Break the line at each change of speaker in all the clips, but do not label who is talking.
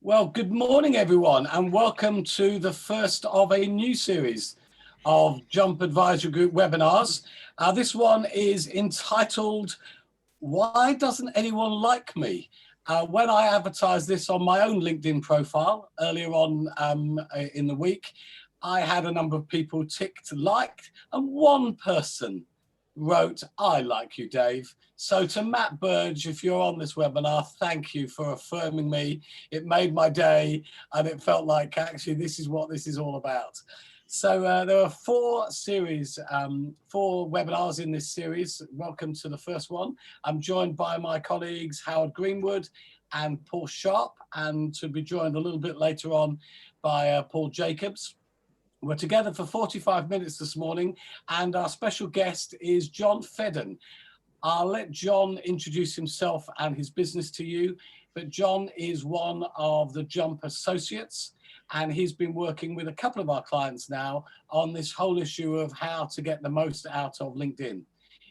Well, good morning, everyone, and welcome to the first of a new series of Jump Advisory Group webinars. This one is entitled, Why Doesn't Anyone Like Me? When I advertised this on my own LinkedIn profile earlier on in the week, I had a number of people ticked liked, and one person wrote, I like you, Dave. So to Matt Burge, if you're on this webinar, thank you for affirming me. It made my day, and it felt like actually this is what this is all about. So there are four webinars in this series. Welcome to the first one. I'm joined by my colleagues Howard Greenwood and Paul Sharp, and to be joined a little bit later on by Paul Jacobs. We're together for 45 minutes this morning, and our special guest is John Fedden. I'll let John introduce himself and his business to you, but John is one of the Jump associates, and he's been working with a couple of our clients now on this whole issue of how to get the most out of LinkedIn.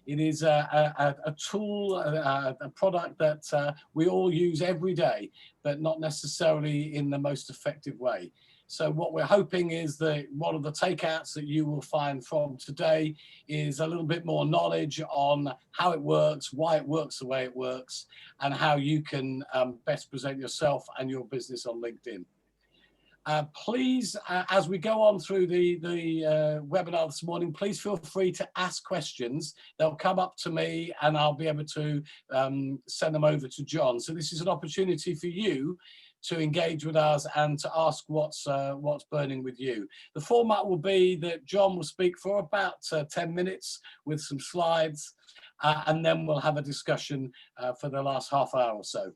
It is a tool, a product that we all use every day, but not necessarily in the most effective way. So what we're hoping is that one of the takeouts that you will find from today is a little bit more knowledge on how it works, why it works the way it works, and how you can best present yourself and your business on LinkedIn. Please, as we go on through the webinar this morning, please feel free to ask questions. They'll come up to me and I'll be able to send them over to John. So this is an opportunity for you to engage with us and to ask what's burning with you. The format will be that John will speak for about 10 minutes with some slides, and then we'll have a discussion for the last half hour or so.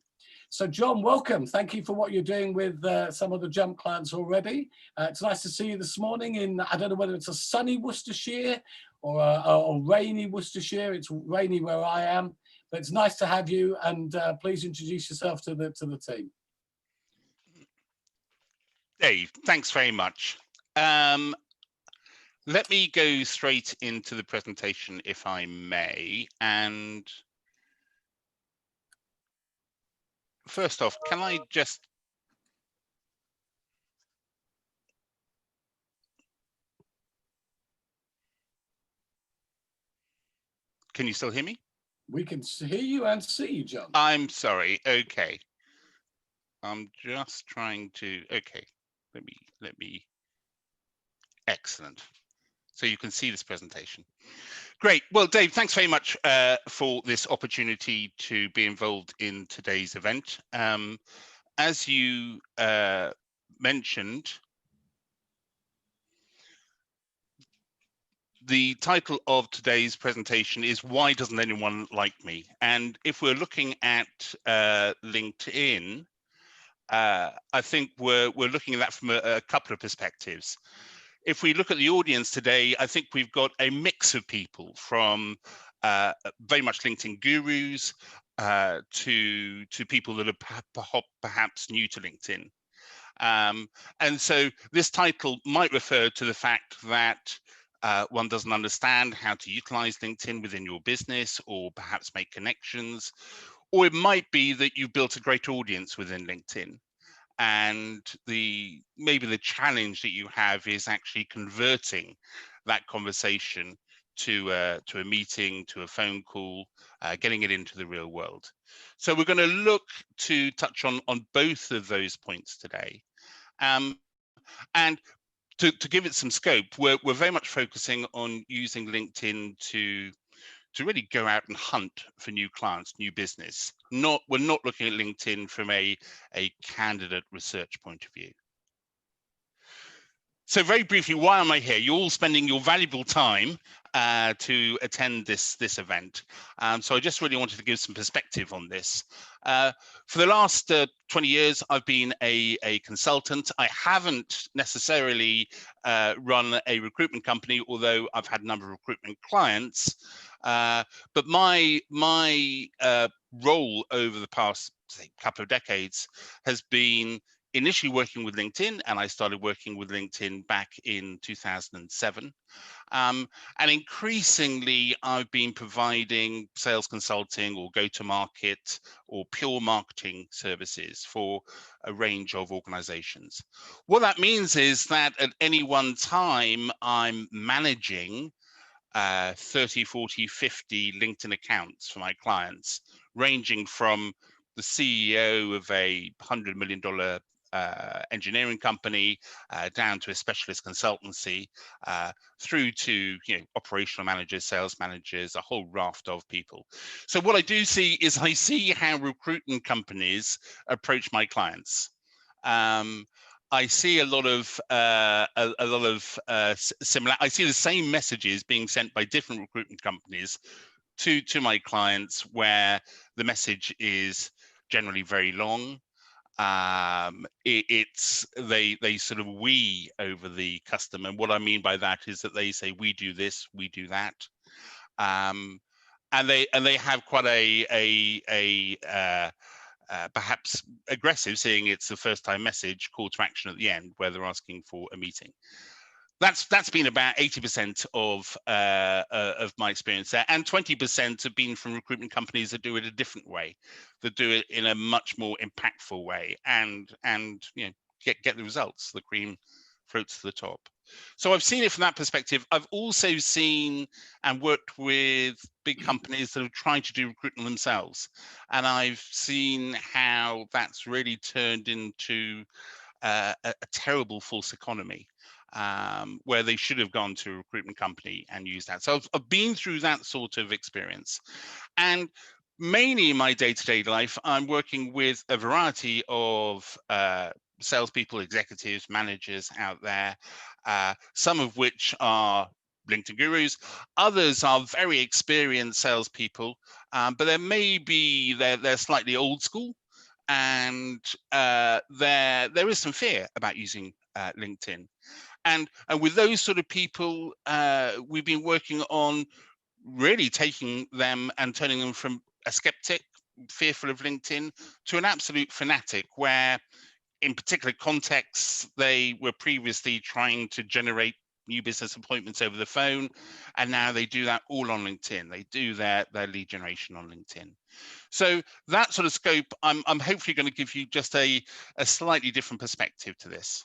So John, welcome. Thank you for what you're doing with some of the Jump clients already. It's nice to see you this morning in, I don't know whether it's a sunny Worcestershire or a rainy Worcestershire. It's rainy where I am, but it's nice to have you, and please introduce yourself to the team.
Dave, thanks very much. Let me go straight into the presentation, if I may. And first off, can I just... Can you still hear me?
We can hear you and see you, John.
I'm sorry. Okay. I'm just trying to... Okay. Let me... Excellent. So you can see this presentation. Great. Well, Dave, thanks very much for this opportunity to be involved in today's event. As you mentioned, the title of today's presentation is Why Doesn't Anyone Like Me? And if we're looking at LinkedIn, I think we're looking at that from a couple of perspectives. If we look at the audience today, I think we've got a mix of people from very much LinkedIn gurus to people that are perhaps new to LinkedIn. And so this title might refer to the fact that one doesn't understand how to utilize LinkedIn within your business, or perhaps make connections, or it might be that you've built a great audience within LinkedIn. And maybe the challenge that you have is actually converting that conversation to a meeting, to a phone call, getting it into the real world. So we're going to look to touch on both of those points today. And to give it some scope, we're very much focusing on using LinkedIn to really go out and hunt for new clients, new business. We're not looking at LinkedIn from a candidate research point of view. So very briefly, why am I here? You're all spending your valuable time to attend this event. So I just really wanted to give some perspective on this. For the last 20 years, I've been a consultant. I haven't necessarily run a recruitment company, although I've had a number of recruitment clients. But my role over the past, say, couple of decades has been initially working with LinkedIn, and I started working with LinkedIn back in 2007. And increasingly, I've been providing sales consulting or go-to-market or pure marketing services for a range of organizations. What that means is that at any one time, I'm managing 30, 40, 50 LinkedIn accounts for my clients, ranging from the CEO of a $100 million engineering company down to a specialist consultancy, through to operational managers, sales managers, a whole raft of people. So what I do see is I see how recruitment companies approach my clients. I see a lot of similar. I see the same messages being sent by different recruitment companies to my clients, where the message is generally very long. They sort of we over the customer, and what I mean by that is that they say we do this, we do that, and they have quite a perhaps aggressive, seeing it's the first time message, call to action at the end where they're asking for a meeting. That's been about 80% of my experience there, and 20% have been from recruitment companies that do it a different way, that do it in a much more impactful way, and get the results. The cream floats to the top. So I've seen it from that perspective. I've also seen and worked with big companies that have tried to do recruitment themselves, and I've seen how that's really turned into a terrible false economy, where they should have gone to a recruitment company and used that. So I've been through that sort of experience, and mainly in my day-to-day life, I'm working with a variety of salespeople, executives, managers out there, some of which are LinkedIn gurus, others are very experienced salespeople, but there may be they're slightly old school, and there is some fear about using LinkedIn. And with those sort of people, we've been working on really taking them and turning them from a skeptic, fearful of LinkedIn, to an absolute fanatic, where in particular contexts, they were previously trying to generate new business appointments over the phone, and now they do that all on LinkedIn. They do their lead generation on LinkedIn. So that sort of scope, I'm hopefully going to give you just a slightly different perspective to this.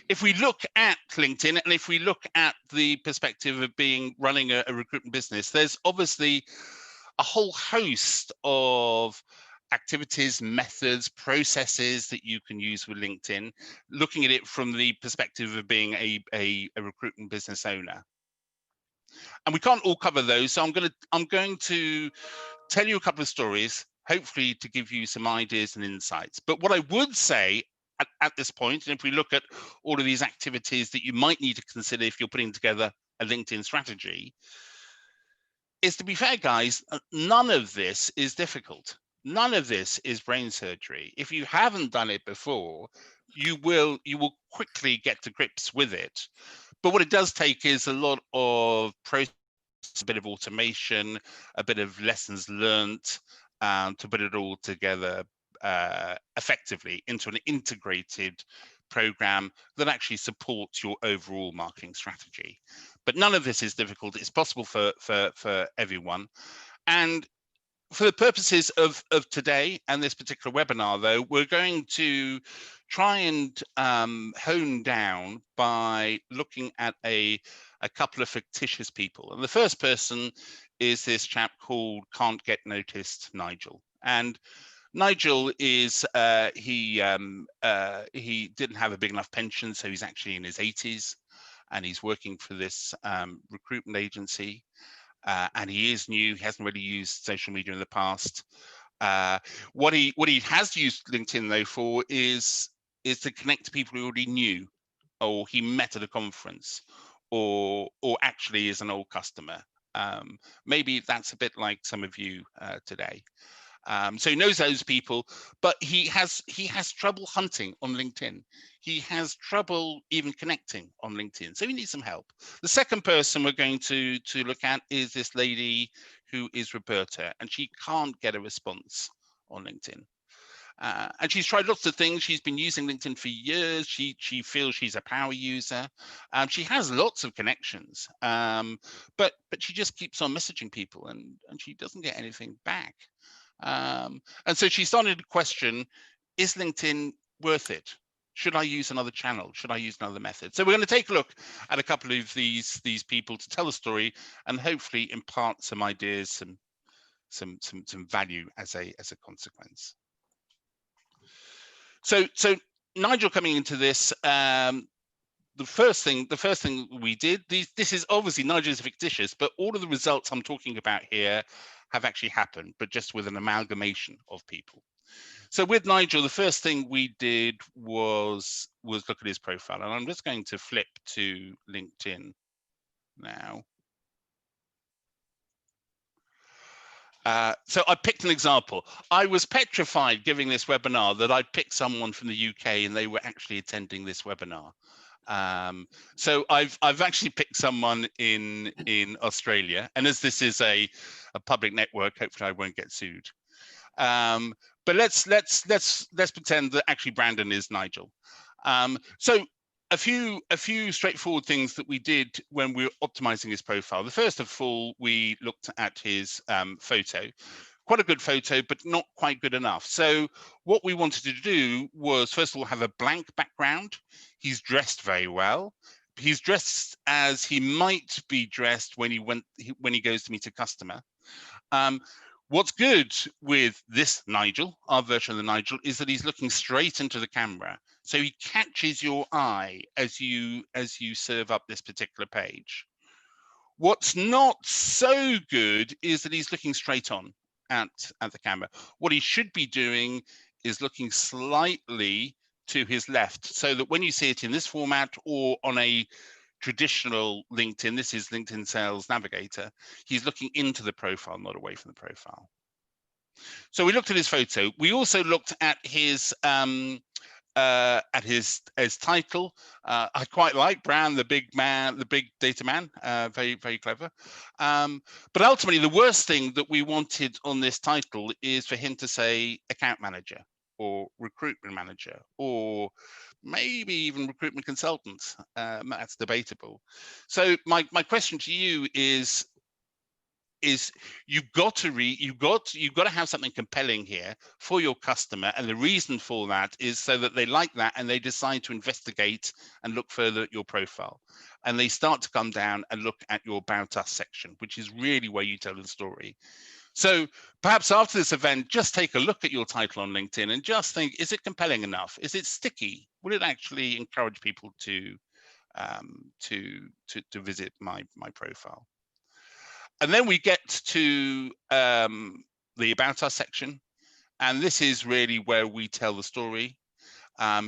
If we look at LinkedIn, and if we look at the perspective of running a recruitment business, there's obviously a whole host of activities, methods, processes that you can use with LinkedIn, looking at it from the perspective of being a recruitment business owner. And we can't all cover those, so I'm going to tell you a couple of stories, hopefully to give you some ideas and insights. But what I would say at this point, and if we look at all of these activities that you might need to consider if you're putting together a LinkedIn strategy, is, to be fair, guys, none of this is difficult. None of this is brain surgery. If you haven't done it before, you will quickly get to grips with it. But what it does take is a lot of process, a bit of automation, a bit of lessons learnt, to put it all together effectively into an integrated program that actually supports your overall marketing strategy. But none of this is difficult. It's possible for everyone. And for the purposes of today and this particular webinar, though, we're going to try and hone down by looking at a couple of fictitious people. And the first person is this chap called Can't Get Noticed Nigel. And Nigel is he didn't have a big enough pension, so he's actually in his 80s, and he's working for this recruitment agency. And he is new. He hasn't really used social media in the past. What he has used LinkedIn though for is to connect to people he already knew, or he met at a conference, or actually is an old customer. Maybe that's a bit like some of you today. So he knows those people, but he has trouble hunting on LinkedIn. He has trouble even connecting on LinkedIn. So he needs some help. The second person we're going to look at is this lady who is Roberta, and she can't get a response on LinkedIn. And she's tried lots of things. She's been using LinkedIn for years. She feels she's a power user. She has lots of connections, but she just keeps on messaging people, and she doesn't get anything back. And so she started to question, is LinkedIn worth it? Should I use another channel? Should I use another method? So we're going to take a look at a couple of these people to tell a story and hopefully impart some ideas, some value as a consequence. So Nigel coming into this, the first thing we did, this is obviously Nigel is fictitious, but all of the results I'm talking about here have actually happened, but just with an amalgamation of people. So with Nigel, the first thing we did was look at his profile, and I'm just going to flip to LinkedIn now. So I picked an example. I was petrified giving this webinar that I'd picked someone from the UK and they were actually attending this webinar. So I've actually picked someone in Australia, and as this is a public network, hopefully I won't get sued. But let's pretend that actually Brandon is Nigel. So a few straightforward things that we did when we were optimizing his profile. The first of all, we looked at his photo. Quite a good photo, but not quite good enough. So what we wanted to do was, first of all, have a blank background. He's dressed very well. He's dressed as he might be dressed when he goes to meet a customer. What's good with this Nigel, our version of the Nigel, is that he's looking straight into the camera. So he catches your eye as you serve up this particular page. What's not so good is that he's looking straight on at the camera. What he should be doing is looking slightly to his left, so that when you see it in this format or on a traditional LinkedIn, this is LinkedIn Sales Navigator, he's looking into the profile, not away from the profile. So we looked at his photo. We also looked at his title. I quite like Brown, the big man, the big data man, very, very clever. But ultimately, the worst thing that we wanted on this title is for him to say account manager or recruitment manager or maybe even recruitment consultant. That's debatable. So my question to you is you've got to have something compelling here for your customer, and the reason for that is so that they like that and they decide to investigate and look further at your profile, and they start to come down and look at your About Us section, which is really where you tell the story. So perhaps after this event, just take a look at your title on LinkedIn and just think, is it compelling enough? Is it sticky? Will it actually encourage people to visit my profile? And then we get to the About Us section, and this is really where we tell the story.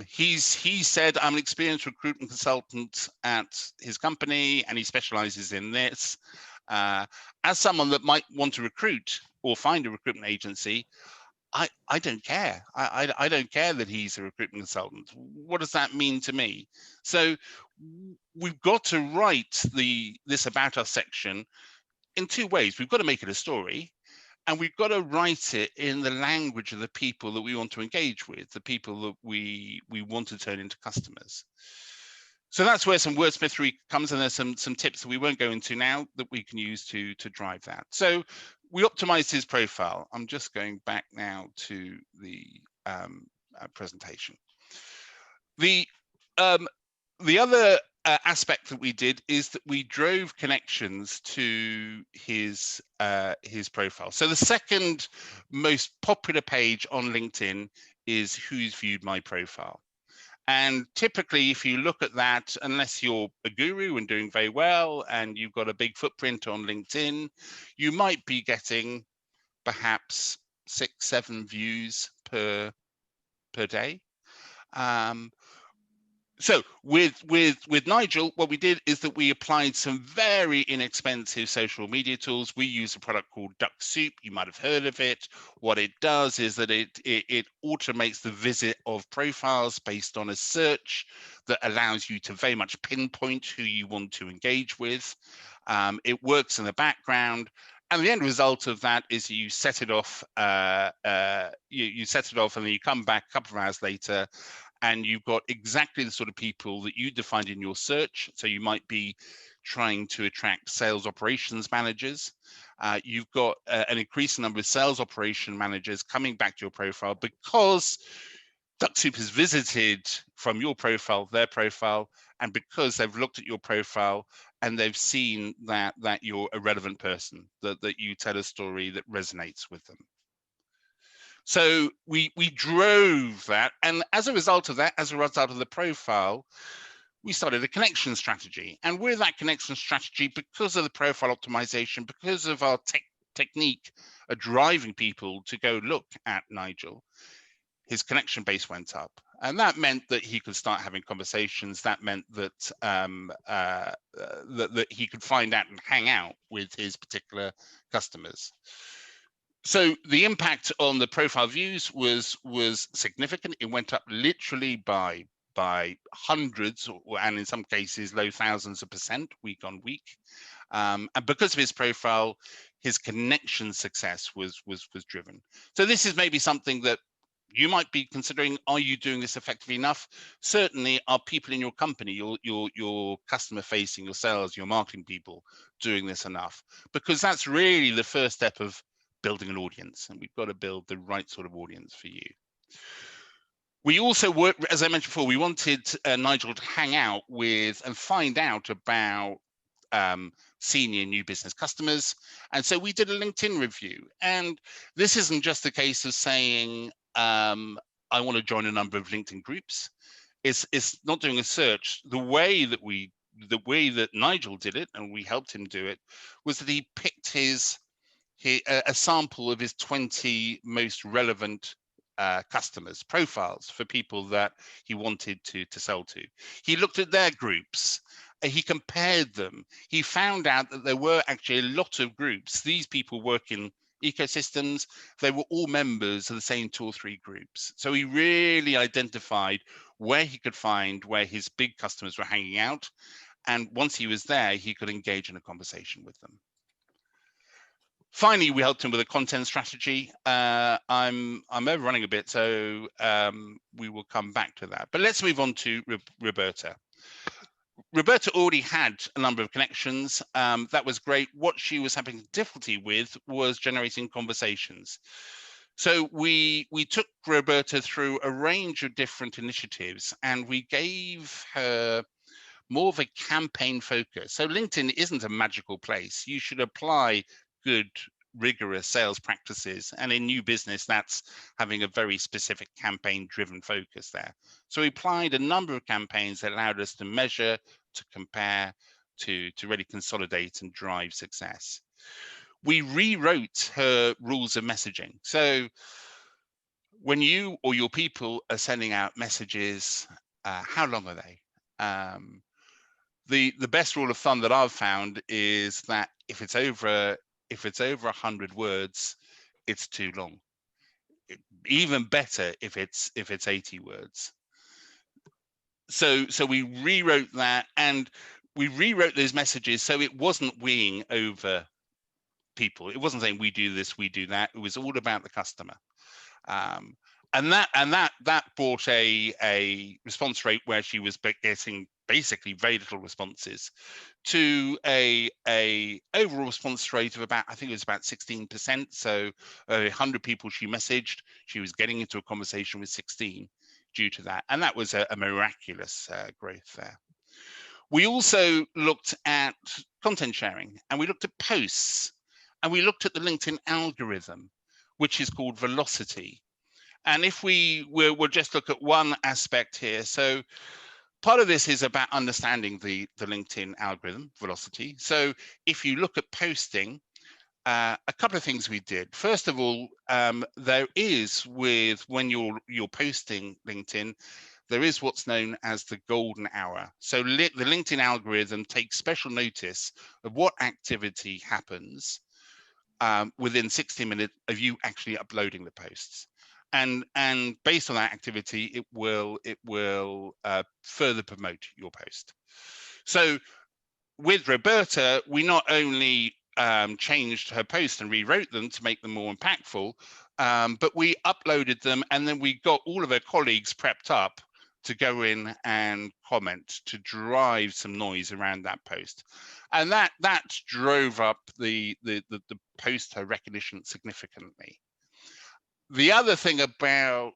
He said, I'm an experienced recruitment consultant at his company, and he specializes in this. As someone that might want to recruit or find a recruitment agency, I don't care. I don't care that he's a recruitment consultant. What does that mean to me? So we've got to write this About Us section in two ways. We've got to make it a story, and we've got to write it in the language of the people that we want to engage with, the people that we want to turn into customers. So that's where some wordsmithery comes, and there's some tips that we won't go into now that we can use to drive that. So we optimized his profile. I'm just going back now to the presentation. The other aspect that we did is that we drove connections to his profile. So the second most popular page on LinkedIn is who's viewed my profile. And typically, if you look at that, unless you're a guru and doing very well and you've got a big footprint on LinkedIn, you might be getting perhaps 6-7 views per day. So with Nigel, what we did is that we applied some very inexpensive social media tools. We use a product called Duck Soup. You might have heard of it. What it does is that it automates the visit of profiles based on a search that allows you to very much pinpoint who you want to engage with. It works in the background, And the end result of that is you set it off, you set it off, and then you come back a couple of hours later, and you've got exactly the sort of people that you defined in your search. So you might be trying to attract sales operations managers. You've got an increasing number of sales operation managers coming back to your profile because DuckSoup has visited from your profile their profile, and because they've looked at your profile and they've seen that you're a relevant person, that you tell a story that resonates with them. So we drove that, and as a result of that, as a result of the profile, we started a connection strategy. And with that connection strategy, because of the profile optimization, because of our technique of driving people to go look at Nigel, his connection base went up, and that meant that he could start having conversations. That meant that that he could find out and hang out with his particular customers. So the impact on the profile views was significant. It went up literally by hundreds, and in some cases low thousands of percent week on week. And because of his profile, his connection success was driven. So this is maybe something that you might be considering. Are you doing this effectively enough? Certainly, are people in your company, your customer facing, your sales, your marketing people doing this enough? Because that's really the first step of building an audience, and we've got to build the right sort of audience for you. We also worked, as I mentioned before, we wanted Nigel to hang out with and find out about senior new business customers. And so we did a LinkedIn review. And this isn't just a case of saying, I want to join a number of LinkedIn groups. It's not doing a search. The way that Nigel did it, and we helped him do it, was that he picked a sample of his 20 most relevant customers profiles for people that he wanted to sell to. He looked at their groups, he compared them, he found out that there were actually a lot of groups. These people work in ecosystems, they were all members of the same 2 or 3 groups. So he really identified where he could find where his big customers were hanging out, and once he was there, he could engage in a conversation with them. Finally, we helped him with a content strategy. I'm overrunning a bit, so we will come back to that. But let's move on to Roberta. Roberta already had a number of connections. That was great. What she was having difficulty with was generating conversations. So we took Roberta through a range of different initiatives, and we gave her more of a campaign focus. So LinkedIn isn't a magical place. You should apply good, rigorous sales practices. And in new business, that's having a very specific campaign-driven focus there. So we applied a number of campaigns that allowed us to measure, to compare, to really consolidate and drive success. We rewrote her rules of messaging. So when you or your people are sending out messages, how long are they? The best rule of thumb that I've found is that if it's over 100 words, it's too long. Even better if it's 80 words. So we rewrote that, and we rewrote those messages so it wasn't weeing over people. It wasn't saying we do this, we do that. It was all about the customer. And that brought a response rate where she was getting basically very little responses to a overall response rate of about, I think it was about 16%. So 100 people she messaged, she was getting into a conversation with 16 due to that. And that was a miraculous growth there. We also looked at content sharing, and we looked at posts, and we looked at the LinkedIn algorithm, which is called velocity. And if we will just look at one aspect here. So part of this is about understanding the LinkedIn algorithm, velocity. So if you look at posting, a couple of things we did. First of all, there is when you're posting LinkedIn, there is what's known as the golden hour. So the LinkedIn algorithm takes special notice of what activity happens within 60 minutes of you actually uploading the posts. And based on that activity, it will further promote your post. So with Roberta, we not only changed her post and rewrote them to make them more impactful, but we uploaded them, and then we got all of her colleagues prepped up to go in and comment to drive some noise around that post, and that drove up the post her recognition significantly. The other thing about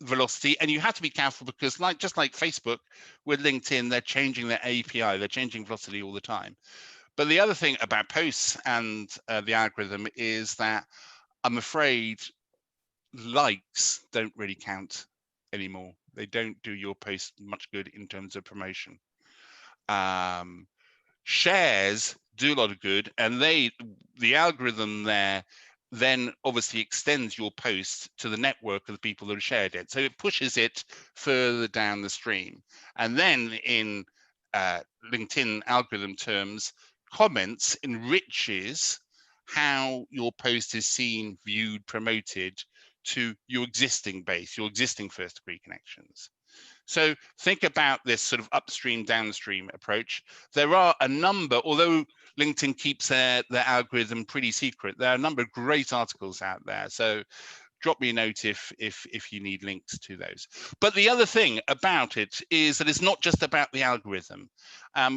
velocity, and you have to be careful because just like Facebook with LinkedIn, they're changing their API, they're changing velocity all the time. But the other thing about posts and the algorithm is that I'm afraid likes don't really count anymore. They don't do your post much good in terms of promotion. Shares do a lot of good, and the algorithm there then obviously extends your post to the network of the people that have shared it. So it pushes it further down the stream. And then in LinkedIn algorithm terms, comments enriches how your post is seen, viewed, promoted to your existing base, your existing first degree connections. So think about this sort of upstream, downstream approach. There are a number, although LinkedIn keeps their algorithm pretty secret, there are a number of great articles out there. So drop me a note if you need links to those. But the other thing about it is that it's not just about the algorithm.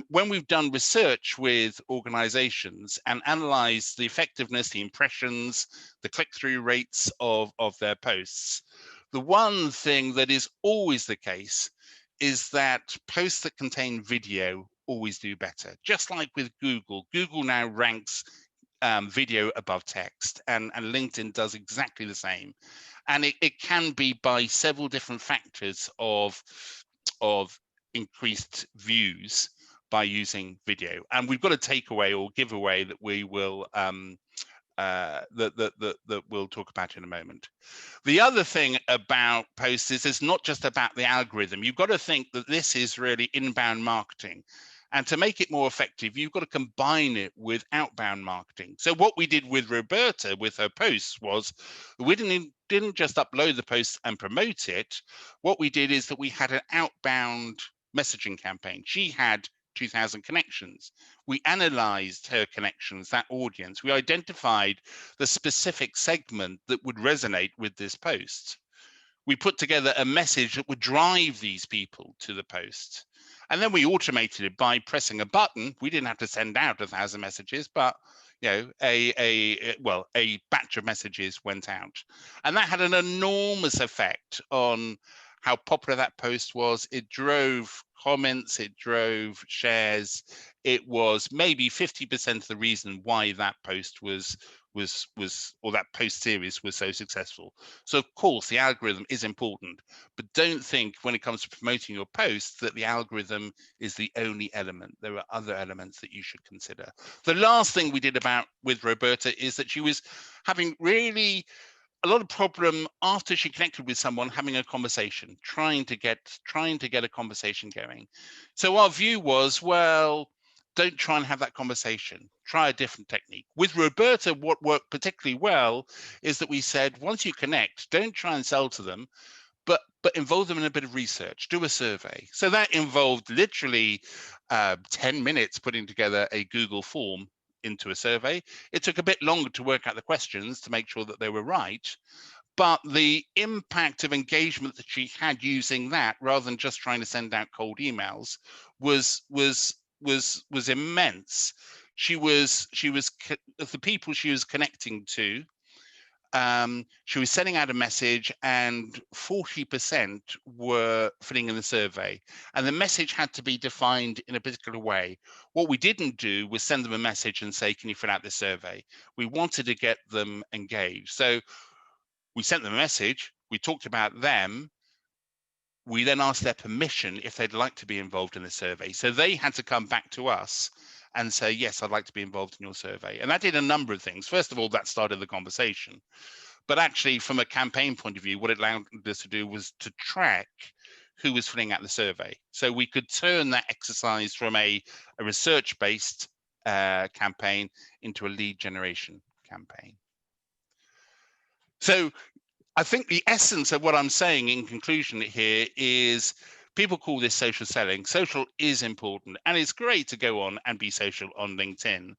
When we've done research with organizations and analyzed the effectiveness, the impressions, the click-through rates of their posts, the one thing that is always the case is that posts that contain video always do better. Just like with Google, Google now ranks video above text, and LinkedIn does exactly the same. And it can be by several different factors of increased views by using video. And we've got a takeaway or giveaway that we will that we'll talk about in a moment. The other thing about posts is it's not just about the algorithm. You've got to think that this is really inbound marketing. And to make it more effective, you've got to combine it with outbound marketing. So what we did with Roberta with her posts was we didn't just upload the post and promote it. What we did is that we had an outbound messaging campaign. She had 2,000 connections. We analyzed her connections, that audience. We identified the specific segment that would resonate with this post. We put together a message that would drive these people to the post. And then we automated it by pressing a button. We didn't have to send out 1,000 messages, but a batch of messages went out. And that had an enormous effect on how popular that post was. It drove comments, it drove shares. It was maybe 50% of the reason why that post or that post series was so successful. So of course the algorithm is important, but don't think when it comes to promoting your posts that the algorithm is the only element. There are other elements that you should consider. The last thing we did with Roberta is that she was having really a lot of problem after she connected with someone, having a conversation, trying to get a conversation going. So our view was, well, don't try and have that conversation. Try a different technique. With Roberta, what worked particularly well is that we said, once you connect, don't try and sell to them, but involve them in a bit of research, do a survey. So that involved literally 10 minutes putting together a Google form into a survey. It took a bit longer to work out the questions to make sure that they were right, but the impact of engagement that she had using that, rather than just trying to send out cold emails, was immense. She was the people she was connecting to. She was sending out a message, and 40% were filling in the survey, and the message had to be defined in a particular way. What we didn't do was send them a message and say, can you fill out this survey? We wanted to get them engaged. So we sent them a message, we talked about them, we then asked their permission if they'd like to be involved in the survey. So they had to come back to us and say, yes, I'd like to be involved in your survey. And that did a number of things. First of all, that started the conversation. But actually, from a campaign point of view, what it allowed us to do was to track who was filling out the survey. So we could turn that exercise from a research-based campaign into a lead generation campaign. So I think the essence of what I'm saying in conclusion here is people call this social selling. Social is important, and it's great to go on and be social on LinkedIn.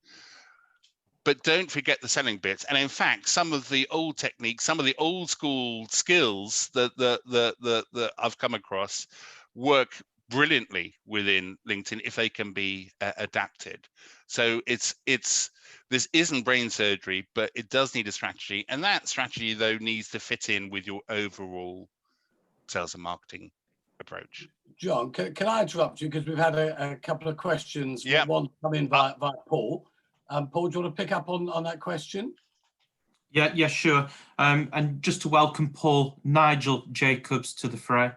but don't forget the selling bits. And in fact, some of the old techniques, some of the old school skills that I've come across work brilliantly within LinkedIn if they can be adapted. So this isn't brain surgery, but it does need a strategy, and that strategy though needs to fit in with your overall sales and marketing approach.
John, can I interrupt you, because we've had a couple of questions.
Yeah.
One come in via Paul. Paul, do you want to pick up on that question?
Yeah, sure. And just to welcome Paul Nigel Jacobs to the fray.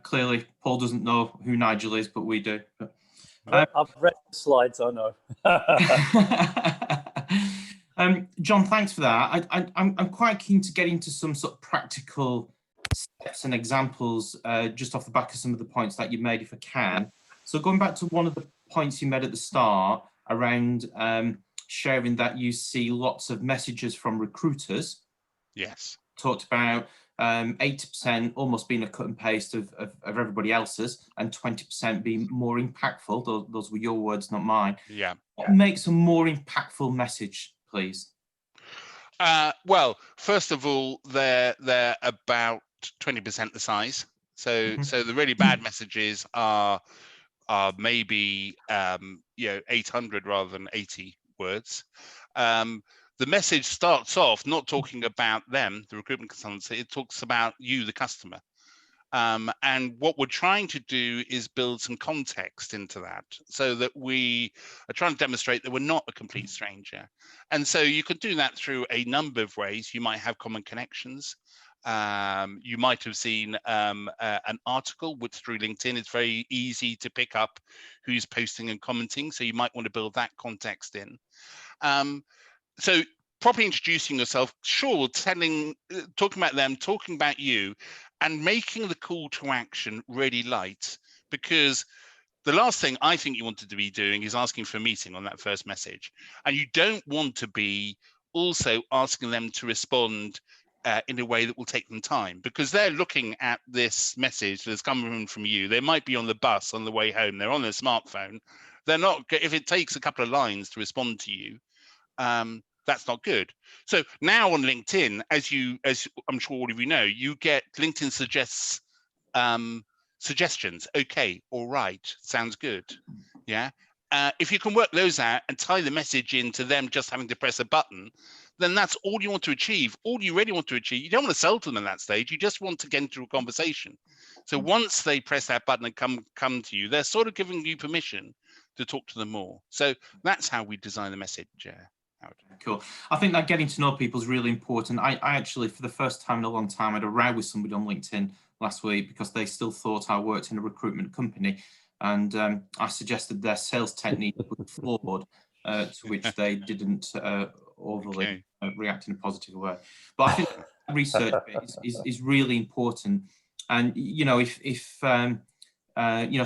Clearly, Paul doesn't know who Nigel is, but we do.
I've read the slides, I know.
John, thanks for that. I'm quite keen to get into some sort of practical steps and examples just off the back of some of the points that you made, if I can. So going back to one of the points you made at the start around sharing that you see lots of messages from recruiters. Yes. Talked about 80% almost being a cut and paste of everybody else's, and 20% being more impactful. Those were your words, not mine. Yeah. What makes a more impactful message, please?
Well, first of all, they're about 20% the size. So the really bad messages are maybe 800 rather than 80 words. The message starts off not talking about them, the recruitment consultancy. It talks about you, the customer. And what we're trying to do is build some context into that, so that we are trying to demonstrate that we're not a complete stranger. And so you can do that through a number of ways. You might have common connections. You might have seen an article, which through LinkedIn, it's very easy to pick up who's posting and commenting. So you might want to build that context in. So properly introducing yourself, sure, talking about them, talking about you, and making the call to action really light, because the last thing I think you wanted to be doing is asking for a meeting on that first message. And you don't want to be also asking them to respond in a way that will take them time, because they're looking at this message that's coming from you. They might be on the bus on the way home. They're on their smartphone. They're not, if it takes a couple of lines to respond to you, that's not good. So now on LinkedIn, as I'm sure all of you know, you get LinkedIn suggests suggestions. Okay, all right, sounds good. Yeah. If you can work those out and tie the message into them just having to press a button, then that's all you want to achieve. All you really want to achieve. You don't want to sell to them at that stage. You just want to get into a conversation. So once they press that button and come to you, they're sort of giving you permission to talk to them more. So that's how we design the message.
Cool. I think that getting to know people is really important. I actually, for the first time in a long time, had a row with somebody on LinkedIn last week because they still thought I worked in a recruitment company, and I suggested their sales technique was flawed, to which they didn't overly react in a positive way. But I think research is really important. And if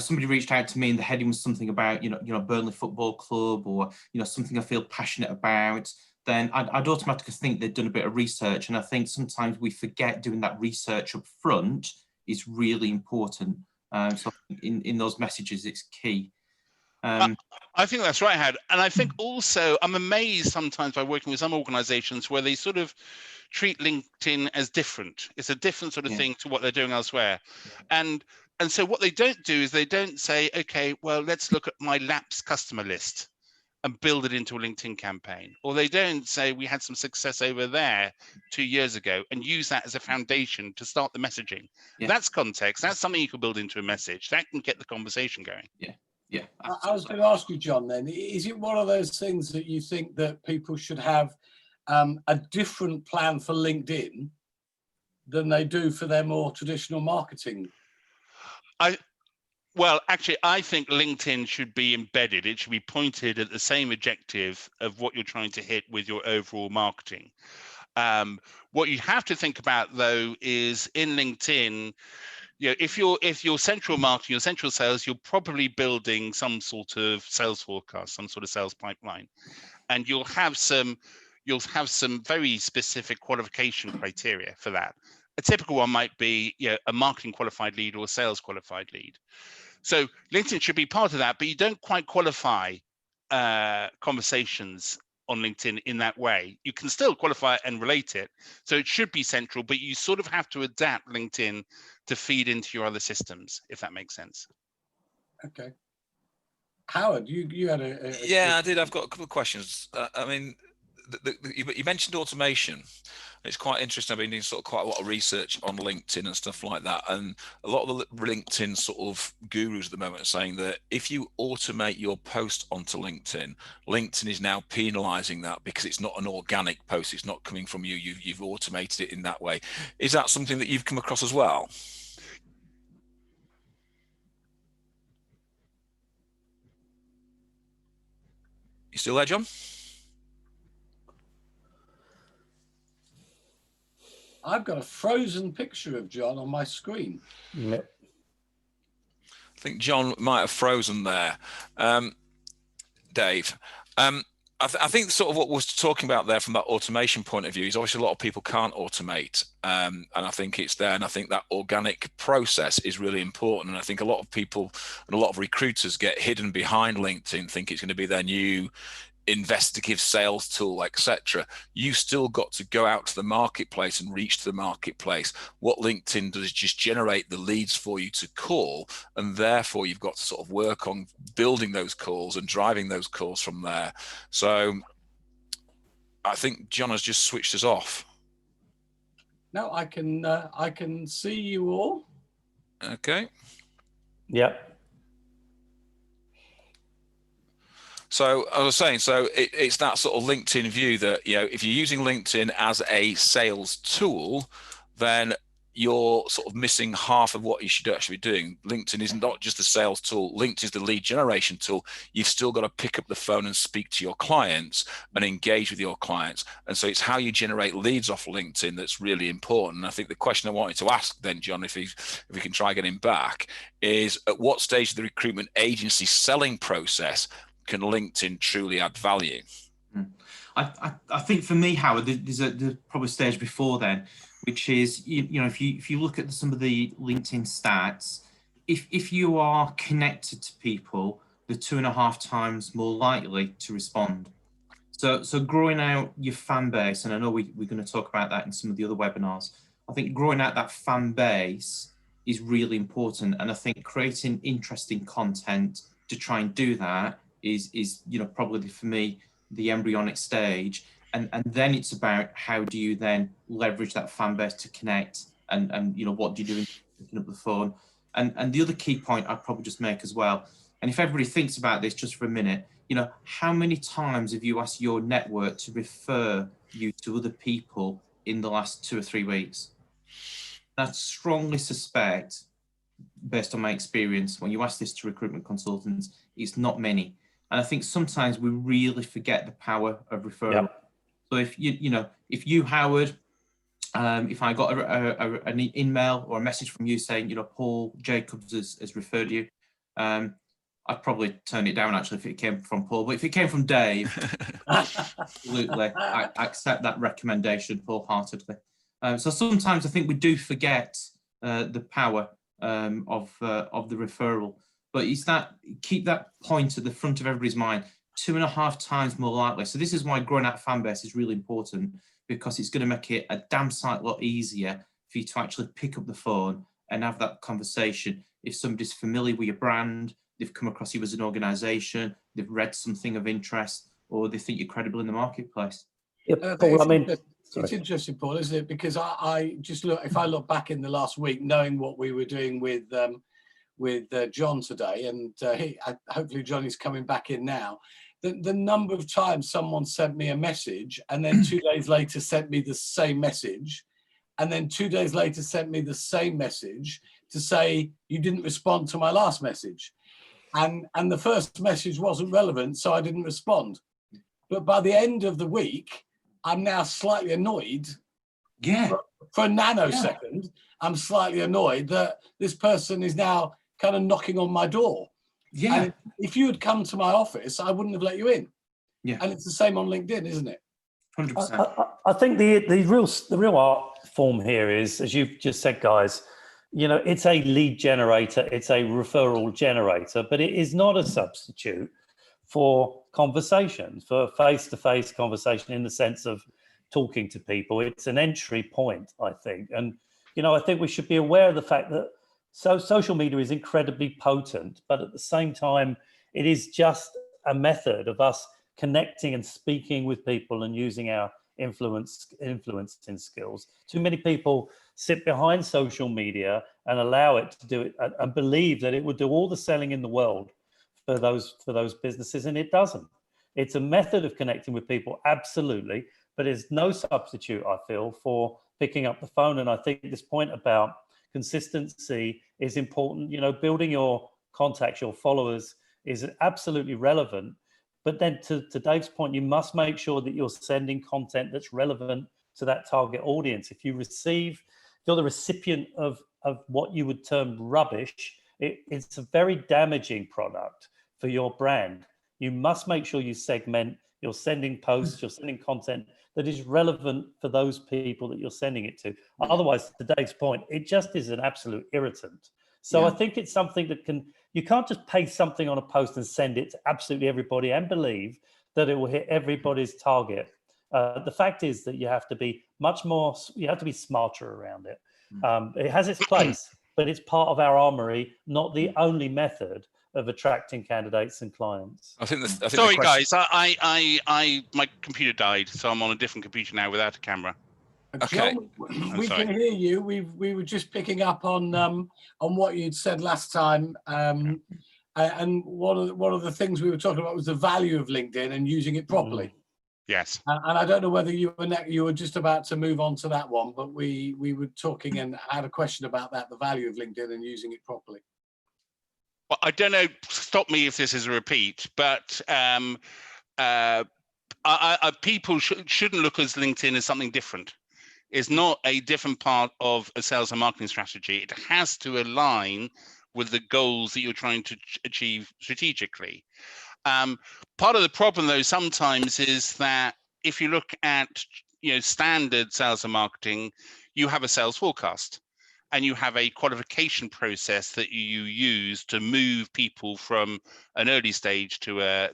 somebody reached out to me and the heading was something about, Burnley Football Club, or, something I feel passionate about, then I'd automatically think they'd done a bit of research. And I think sometimes we forget doing that research up front is really important. So in those messages, it's key.
I think that's right, Had. And I think also I'm amazed sometimes by working with some organizations where they sort of treat LinkedIn as different. It's a different sort of thing to what they're doing elsewhere. And so what they don't do is they don't say, okay, well, let's look at my lapsed customer list and build it into a LinkedIn campaign. Or they don't say we had some success over there 2 years ago and use that as a foundation to start the messaging. That's context. That's something you can build into a message. That can get the conversation going.
Yeah.
I was going to ask you, John, then, is it one of those things that you think that people should have a different plan for LinkedIn than they do for their more traditional marketing?
Well, actually, I think LinkedIn should be embedded. It should be pointed at the same objective of what you're trying to hit with your overall marketing. What you have to think about, though, is in LinkedIn, if you're central marketing, your central sales, you're probably building some sort of sales forecast, some sort of sales pipeline, and you'll have some very specific qualification criteria for that. A typical one might be a marketing qualified lead or a sales qualified lead. So LinkedIn should be part of that, but you don't quite qualify conversations on LinkedIn in that way. You can still qualify it and relate it. So it should be central, but you sort of have to adapt LinkedIn to feed into your other systems, if that makes sense.
Okay. Howard, you had a
yeah, I did. I've got a couple of questions. I mean, you mentioned automation. It's quite interesting. I've been doing sort of quite a lot of research on LinkedIn and stuff like that, and a lot of the LinkedIn sort of gurus at the moment are saying that if you automate your post onto LinkedIn, LinkedIn is now penalizing that because it's not an organic post. It's not coming from you. You've automated it in that way. Is that something that you've come across as well? You still there, John?
I've got a frozen picture of John on my screen.
Yep.
I think John might have frozen there. Dave, I think sort of what we're talking about there from that automation point of view is obviously a lot of people can't automate, and I think it's there, and I think that organic process is really important, and I think a lot of people and a lot of recruiters get hidden behind LinkedIn, think it's going to be their new investigative sales tool, etc. You still got to go out to the marketplace and reach to the marketplace. What LinkedIn does is just generate the leads for you to call, and therefore you've got to sort of work on building those calls and driving those calls from there. So I think John has just switched us off.
No, I can see you all.
Okay.
Yep.
So I was saying, so it's that sort of LinkedIn view that, you know, if you're using LinkedIn as a sales tool, then you're sort of missing half of what you should actually be doing. LinkedIn is not just a sales tool. LinkedIn is the lead generation tool. You've still got to pick up the phone and speak to your clients and engage with your clients. And so it's how you generate leads off LinkedIn that's really important. And I think the question I wanted to ask then, John, if we can try getting back, is at what stage of the recruitment agency selling process can LinkedIn truly add value?
I think for me, Howard, there's probably a stage before then, which is, you know, if you look at some of the LinkedIn stats, if you are connected to people, they're 2.5 times more likely to respond. So growing out your fan base, and I know we're going to talk about that in some of the other webinars, I think growing out that fan base is really important. And I think creating interesting content to try and do that is you know, probably for me the embryonic stage, and then it's about how do you then leverage that fan base to connect, and you know, what do you do in picking up the phone. And the other key point I'd probably just make as well, and if everybody thinks about this just for a minute, you know, how many times have you asked your network to refer you to other people in the last 2 or 3 weeks? I strongly suspect, based on my experience, when you ask this to recruitment consultants, it's not many. And I think sometimes we really forget the power of referral. Yep. So if if you, Howard, if I got an email or a message from you saying, you know, Paul Jacobs has referred you, I'd probably turn it down actually if it came from Paul. But if it came from Dave, absolutely, I accept that recommendation wholeheartedly. So sometimes I think we do forget the power of the referral. But it's that, keep that point at the front of everybody's mind, 2.5 times more likely. So this is why growing out fan base is really important, because it's going to make it a damn sight lot easier for you to actually pick up the phone and have that conversation. If somebody's familiar with your brand, they've come across you as an organisation, they've read something of interest, or they think you're credible in the marketplace.
Yeah, Paul, I mean,
it's interesting, Paul, isn't it? Because I just look, if I look back in the last week, knowing what we were doing with John today, and hopefully Johnny's coming back in now, the number of times someone sent me a message and then 2 days later sent me the same message, and then 2 days later sent me the same message to say you didn't respond to my last message, and the first message wasn't relevant, so I didn't respond. But by the end of the week, I'm now slightly annoyed.
Yeah.
For a nanosecond, yeah. I'm slightly annoyed that this person is now kind of knocking on my door.
Yeah.
And if you had come to my office, I wouldn't have let you in.
Yeah.
And it's the same on LinkedIn, isn't it?
100%.
I think the real art form here is, as you've just said, guys, you know, it's a lead generator, it's a referral generator, but it is not a substitute for conversations, for face-to-face conversation, in the sense of talking to people. It's an entry point, I think. And, I think we should be aware of the fact that social media is incredibly potent, but at the same time, it is just a method of us connecting and speaking with people and using our influencing skills. Too many people sit behind social media and allow it to do it and believe that it would do all the selling in the world for those businesses, and it doesn't. It's a method of connecting with people, absolutely, but it's no substitute, I feel, for picking up the phone. And I think this point about consistency is important. Building your contacts, your followers, is absolutely relevant. But then to Dave's point, you must make sure that you're sending content that's relevant to that target audience. If you're the recipient of what you would term rubbish, it's a very damaging product for your brand. You must make sure you segment. You're sending posts, you're sending content that is relevant for those people that you're sending it to. Otherwise, to Dave's point, it just is an absolute irritant. So I think it's something that you can't just paste something on a post and send it to absolutely everybody and believe that it will hit everybody's target. The fact is that you have to be smarter around it. It has its place, but it's part of our armory, not the only method of attracting candidates and clients.
Sorry, guys, my computer died, so I'm on a different computer now without a camera.
Okay,
John, we can hear you. We were just picking up on what you'd said last time, and one of the things we were talking about was the value of LinkedIn and using it properly.
Yes.
And I don't know whether you were just about to move on to that one, but we were talking and had a question about that, the value of LinkedIn and using it properly.
Well, I don't know, stop me if this is a repeat, but people shouldn't look at LinkedIn as something different. It's not a different part of a sales and marketing strategy. It has to align with the goals that you're trying to achieve strategically. Part of the problem, though, sometimes is that if you look at standard sales and marketing, you have a sales forecast. And you have a qualification process that you use to move people from an early stage to a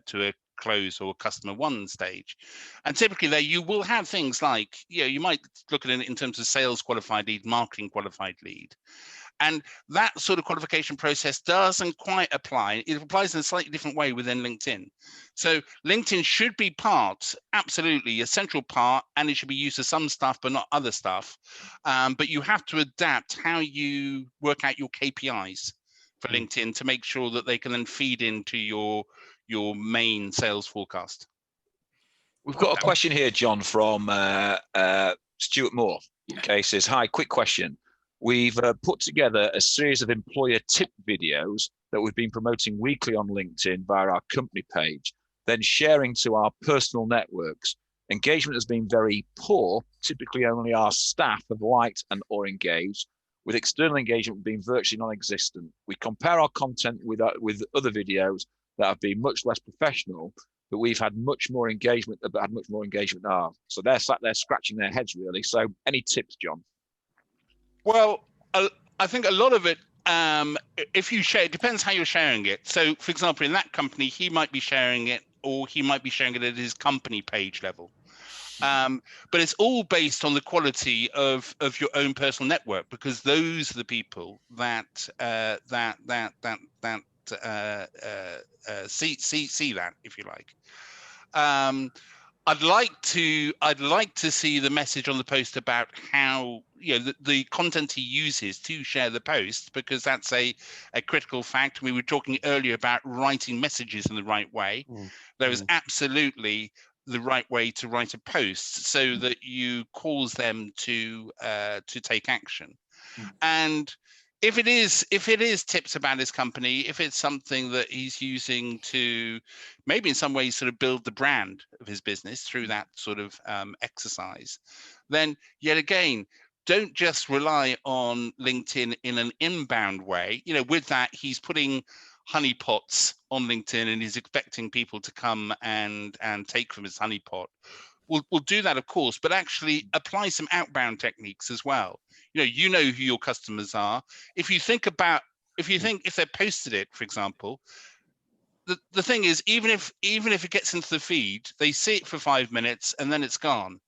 close or customer one stage. And typically there you will have things like, you might look at it in terms of sales qualified lead, marketing qualified lead. And that sort of qualification process doesn't quite apply. It applies in a slightly different way within LinkedIn. So LinkedIn should be absolutely a central part, and it should be used for some stuff, but not other stuff. But you have to adapt how you work out your KPIs for LinkedIn to make sure that they can then feed into your main sales forecast.
We've got a question here, John, from Stuart Moore. Okay, says, hi, quick question. We've put together a series of employer tip videos that we've been promoting weekly on LinkedIn via our company page, then sharing to our personal networks. Engagement has been very poor. Typically only our staff have liked and or engaged, with external engagement being virtually non-existent. We compare our content with other videos that have been much less professional, but we've had much more engagement now. So they're sat there scratching their heads, really. So any tips, John?
Well, I think a lot of it, if you share, it depends how you're sharing it. So, for example, in that company, he might be sharing it, or he might be sharing it at his company page level. But it's all based on the quality of your own personal network, because those are the people that see that, if you like. I'd like to see the message on the post about how the content he uses to share the post, because that's a critical fact. We were talking earlier about writing messages in the right way. There is absolutely the right way to write a post so that you cause them to take action. And if it is tips about his company, if it's something that he's using to maybe in some ways sort of build the brand of his business through that sort of exercise, then yet again, don't just rely on LinkedIn in an inbound way. With that, he's putting honeypots on LinkedIn and he's expecting people to come and take from his honeypot. We'll do that, of course, but actually apply some outbound techniques as well. You know who your customers are. If they posted it, for example, the thing is, even if it gets into the feed, they see it for 5 minutes and then it's gone.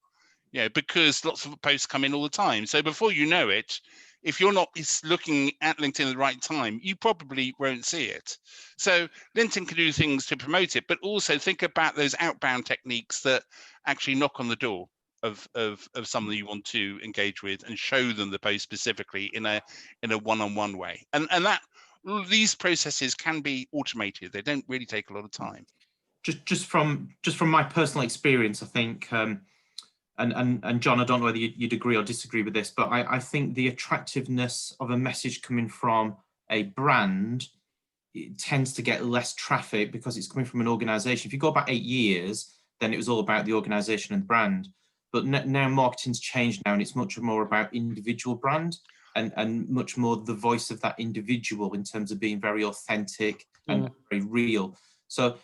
Because lots of posts come in all the time. So before you know it, if you're not looking at LinkedIn at the right time, you probably won't see it. So LinkedIn can do things to promote it, but also think about those outbound techniques that actually knock on the door of someone you want to engage with and show them the post specifically in a one-on-one way. And that these processes can be automated. They don't really take a lot of time.
Just from my personal experience, I think, and John, I don't know whether you'd agree or disagree with this, but I think the attractiveness of a message coming from a brand, it tends to get less traffic because it's coming from an organization. If you go back 8 years, then it was all about the organization and the brand. But now marketing's changed now, and it's much more about individual brand and much more the voice of that individual in terms of being very authentic and very real. So,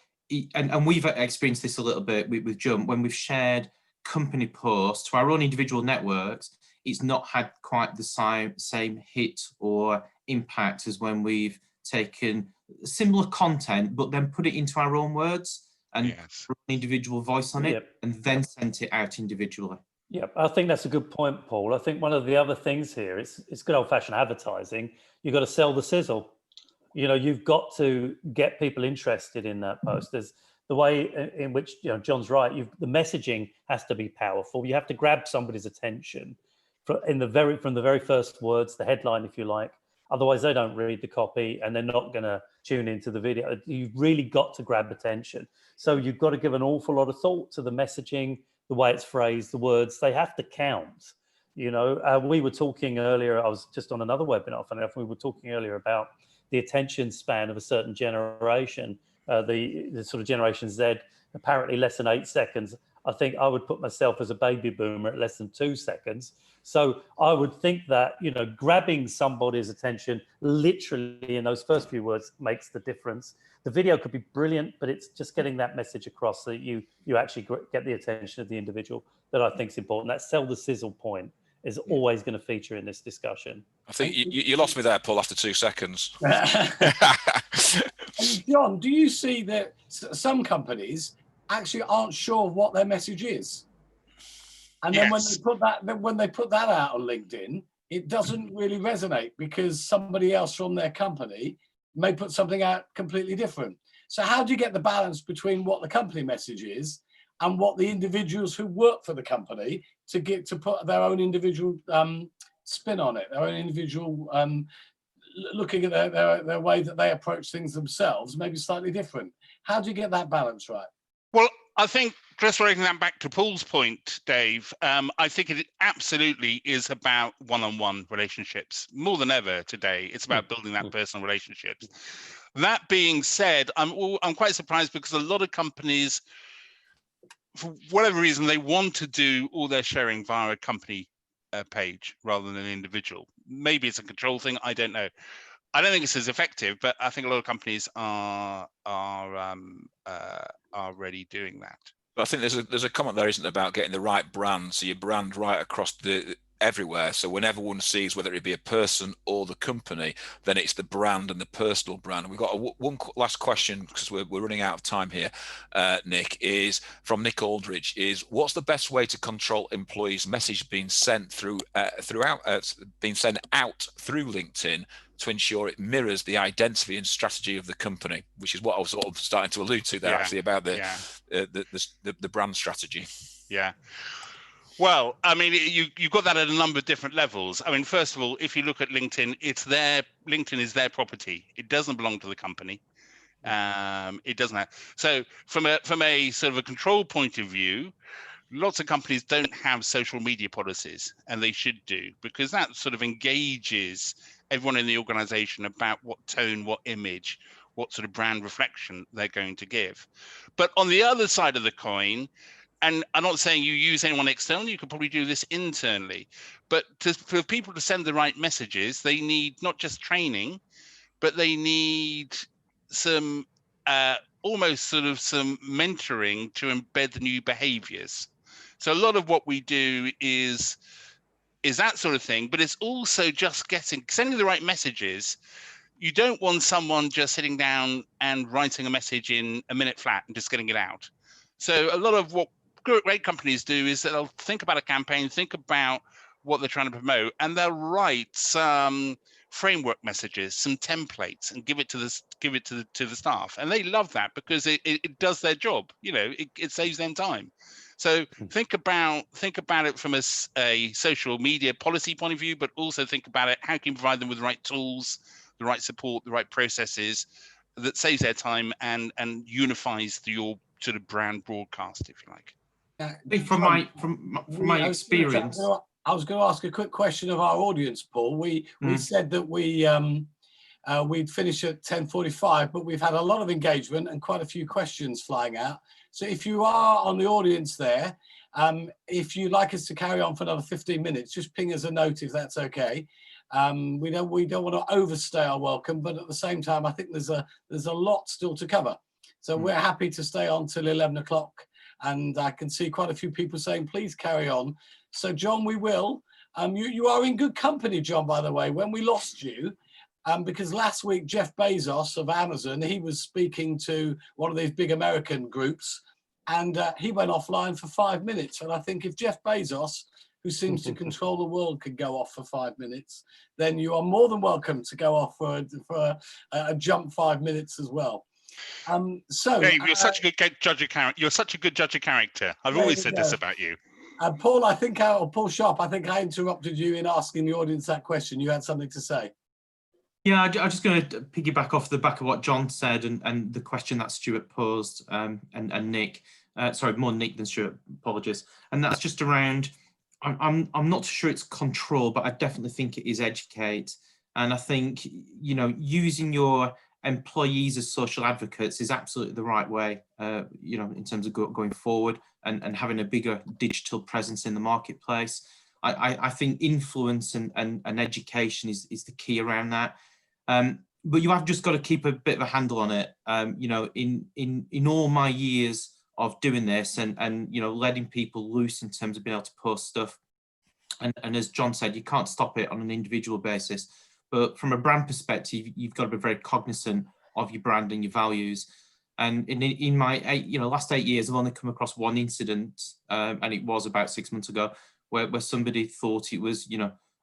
and we've experienced this a little bit with Jump when we've shared company posts to our own individual networks. It's not had quite the same hit or impact as when we've taken similar content but then put it into our own words and put an individual voice on it, and then sent it out individually.
Yeah, I think that's a good point, Paul. I think one of the other things here is it's good old-fashioned advertising. You've got to sell the sizzle. You've got to get people interested in that post. There's the way in which John's right. The messaging has to be powerful. You have to grab somebody's attention from the very first words, the headline, if you like. Otherwise, they don't read the copy and they're not going to tune into the video. You've really got to grab attention. So you've got to give an awful lot of thought to the messaging, the way it's phrased, the words. They have to count. We were talking earlier. I was just on another webinar. Funny enough, we were talking earlier about the attention span of a certain generation, the sort of Generation Z, apparently less than 8 seconds. I think I would put myself as a baby boomer at less than 2 seconds. So I would think that, grabbing somebody's attention literally in those first few words makes the difference. The video could be brilliant, but it's just getting that message across so that you actually get the attention of the individual that I think is important. That sell the sizzle point is always going to feature in this discussion.
I think you lost me there, Paul, after 2 seconds.
John, do you see that some companies actually aren't sure what their message is? And then when they put that out on LinkedIn, it doesn't really resonate because somebody else from their company may put something out completely different. So how do you get the balance between what the company message is and what the individuals who work for the company to put their own individual spin on it, their own individual looking at their way that they approach things themselves, maybe slightly different? How do you get that balance right?
Well, I think just relating that back to Paul's point, Dave, I think it absolutely is about one-on-one relationships more than ever today. It's about building that personal relationships. That being said, I'm quite surprised because a lot of companies, for whatever reason, they want to do all their sharing via a company page rather than an individual. Maybe it's a control thing. I don't know. I don't think it's as effective, but I think a lot of companies are already doing that.
But I think there's a comment there, isn't it, about getting the right brand, so your brand right across everywhere. So when everyone sees, whether it be a person or the company, then it's the brand and the personal brand. We've got one last question because we're running out of time here. Nick, is from Nick Aldridge: is what's the best way to control employees' message being sent out through LinkedIn to ensure it mirrors the identity and strategy of the company, which is what I was sort of starting to allude to there, actually, about the brand strategy.
Yeah. Well, I mean, you've got that at a number of different levels. I mean, first of all, if you look at LinkedIn, LinkedIn is their property. It doesn't belong to the company. It doesn't have. So from a sort of a control point of view, lots of companies don't have social media policies, and they should do, because that sort of engages everyone in the organization about what tone, what image, what sort of brand reflection they're going to give. But on the other side of the coin, and I'm not saying you use anyone externally, you could probably do this internally, but for people to send the right messages, they need not just training, but they need some almost sort of some mentoring to embed the new behaviors. So a lot of what we do is that sort of thing, but it's also just sending the right messages. you don't want someone just sitting down and writing a message in a minute flat and just getting it out. So a lot of what great companies do is that they'll think about a campaign, think about what they're trying to promote, and they'll write some framework messages, some templates, and give it to the staff, and they love that because it does their job. You know, it saves them time. So think about it from a social media policy point of view, but also think about it, how can you provide them with the right tools, the right support, the right processes that saves their time and unifies your sort of brand broadcast, if you like.
From my experience,
I was going to ask a quick question of our audience, Paul. We said that we'd finish at 10:45, but we've had a lot of engagement and quite a few questions flying out. So if you are on the audience there, if you'd like us to carry on for another 15 minutes, just ping us a note if that's okay. We don't want to overstay our welcome, but at the same time, I think there's a lot still to cover. So we're happy to stay on till 11 o'clock. And I can see quite a few people saying, please carry on. So, John, we will. You are in good company, John, by the way. When we lost you, because last week, Jeff Bezos of Amazon, he was speaking to one of these big American groups, and he went offline for 5 minutes. And I think if Jeff Bezos, who seems to control the world, could go off for 5 minutes, then you are more than welcome to go off for a jump 5 minutes as well.
Dave, you're such a good judge of character. You're such a good judge of character. I've always said this about you.
Paul, Paul Sharp, I think I interrupted you in asking the audience that question. You had something to say.
Yeah, I'm just going to piggyback off the back of what John said and the question that Stuart posed and Nick. Sorry, more Nick than Stuart. Apologies. And that's just around. I'm not sure it's control, but I definitely think it is educate. And I think using your employees as social advocates is absolutely the right way, in terms of going forward and having a bigger digital presence in the marketplace. I think influence and education is the key around that. But you have just got to keep a bit of a handle on it. In all my years of doing this and letting people loose in terms of being able to post stuff, and as John said, you can't stop it on an individual basis. But from a brand perspective, you've got to be very cognizant of your brand and your values. And in my last 8 years, I've only come across one incident, and it was about 6 months ago, where somebody thought it was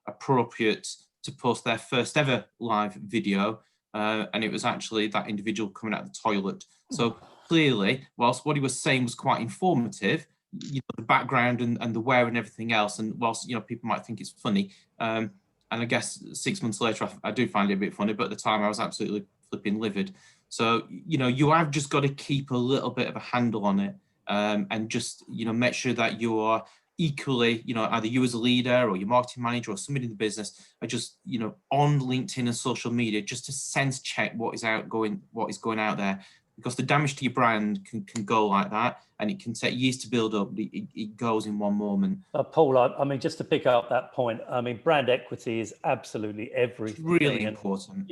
appropriate to post their first ever live video, and it was actually that individual coming out of the toilet. So clearly, whilst what he was saying was quite informative, the background and the where and everything else, and whilst people might think it's funny. And I guess 6 months later, I do find it a bit funny, but at the time I was absolutely flipping livid. So, you have just got to keep a little bit of a handle on it, and just, make sure that you are equally, either you as a leader or your marketing manager or somebody in the business are just, on LinkedIn and social media, just to sense check what is going out there. Because the damage to your brand can go like that, and it can take years to build up. It goes in one moment.
Paul, I mean, just to pick up that point, I mean, brand equity is absolutely everything.
It's really important.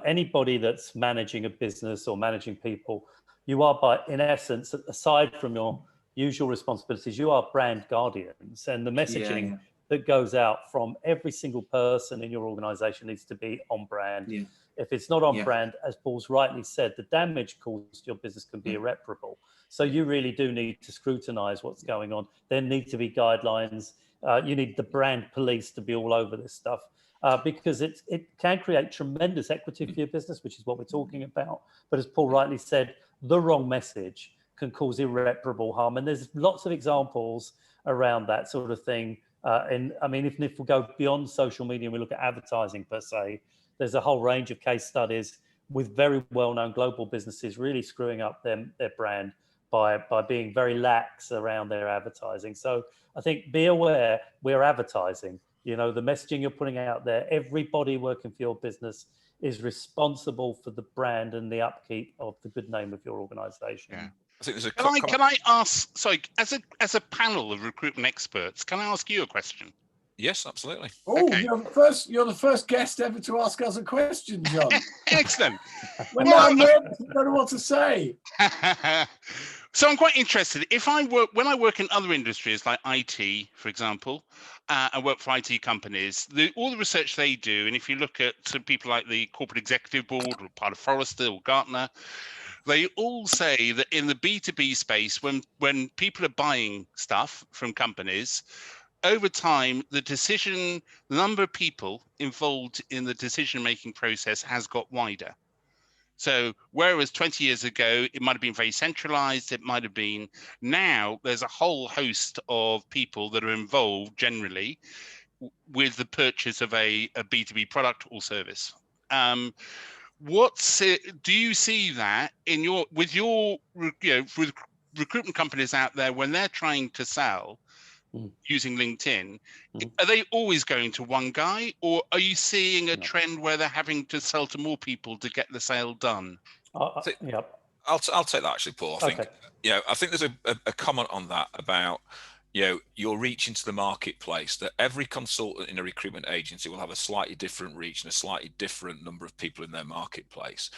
Anybody that's managing a business or managing people, you are in essence, aside from your usual responsibilities, you are brand guardians, and the messaging that goes out from every single person in your organization needs to be on brand. Yeah. If it's not on brand, as Paul's rightly said, the damage caused to your business can be irreparable. So you really do need to scrutinize what's going on. There need to be guidelines. You need the brand police to be all over this stuff, because it can create tremendous equity for your business, which is what we're talking about. But as Paul rightly said, the wrong message can cause irreparable harm. And there's lots of examples around that sort of thing. And I mean, if we go beyond social media and we look at advertising per se, there's a whole range of case studies with very well-known global businesses really screwing up their brand by being very lax around their advertising. So I think be aware we're advertising. The messaging you're putting out there, everybody working for your business is responsible for the brand and the upkeep of the good name of your organization.
Yeah. I think there's
Can I ask, sorry, as a panel of recruitment experts, can I ask you a question?
Yes, absolutely.
Oh, okay. You're the first guest ever to ask us a question, John.
Excellent.
I don't know what to say.
So I'm quite interested. When I work in other industries like IT, for example, I work for IT companies. All the research they do, and if you look at some people like the Corporate Executive Board or part of Forrester or Gartner, they all say that in the B2B space, when people are buying stuff from companies, over time, the number of people involved in the decision-making process has got wider. So whereas 20 years ago, it might have been very centralized, it might have been, now there's a whole host of people that are involved generally with the purchase of a B2B product or service. Do you see that with recruitment companies out there when they're trying to sell using LinkedIn, are they always going to one guy, or are you seeing a trend where they're having to sell to more people to get the sale done?
Yeah, I'll take that actually, Paul. I think there's a comment on that about your reach into the marketplace, that every consultant in a recruitment agency will have a slightly different reach and a slightly different number of people in their marketplace.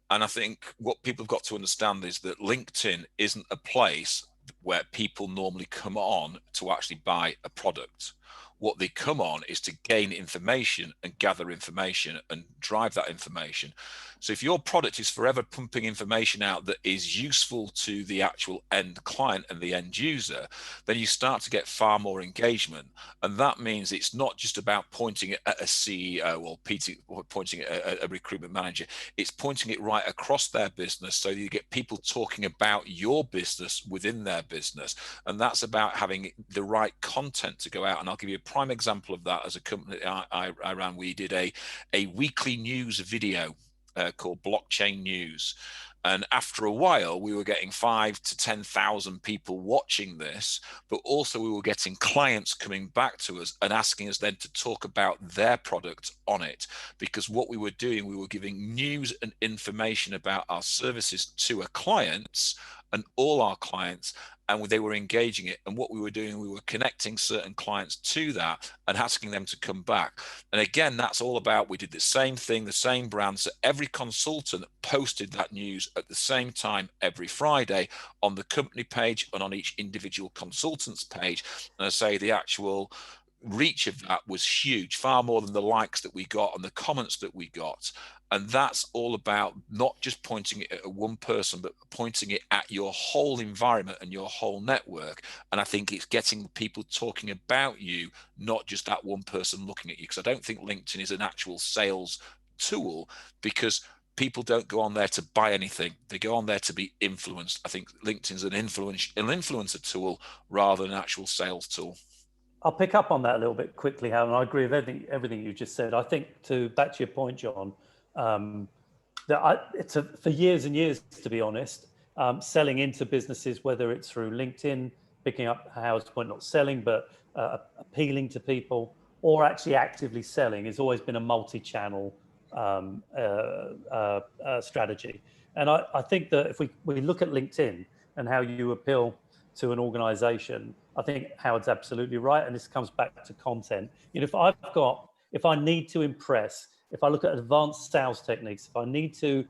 And I think what people have got to understand is that LinkedIn isn't a place where people normally come on to actually buy a product. What they come on is to gain information and gather information and drive that information. So if your product is forever pumping information out that is useful to the actual end client and the end user, then you start to get far more engagement. And that means it's not just about pointing it at a CEO or pointing it at a recruitment manager. It's pointing it right across their business, so you get people talking about your business within their business. And that's about having the right content to go out. And I'll give you a prime example of that. As a company I ran, we did a weekly news video called Blockchain News. And after a while, we were getting 5,000 to 10,000 people watching this, but also we were getting clients coming back to us and asking us then to talk about their product on it. Because what we were doing, we were giving news and information about our services to our clients and all our clients, and they were engaging it. And what we were doing, we were connecting certain clients to that and asking them to come back. And again, that's all about, we did the same thing, the same brand. So every consultant posted that news at the same time every Friday on the company page and on each individual consultant's page. And I say the actual reach of that was huge, far more than the likes that we got and the comments that we got. And that's all about not just pointing it at one person, but pointing it at your whole environment and your whole network. And I think it's getting people talking about you, not just that one person looking at you. Because I don't think LinkedIn is an actual sales tool, because people don't go on there to buy anything. They go on there to be influenced. I think LinkedIn's an influencer tool rather than an actual sales tool.
I'll pick up on that a little bit quickly, Hal, and I agree with everything you just said. I think, back to your point, John, for years and years, to be honest, selling into businesses, whether it's through LinkedIn, picking up Howard's point, not selling, but appealing to people, or actually actively selling, has always been a multi-channel strategy. And I think that if we look at LinkedIn and how you appeal to an organization, I think Howard's absolutely right. And this comes back to content. If I need to impress, if I look at advanced sales techniques, if I need to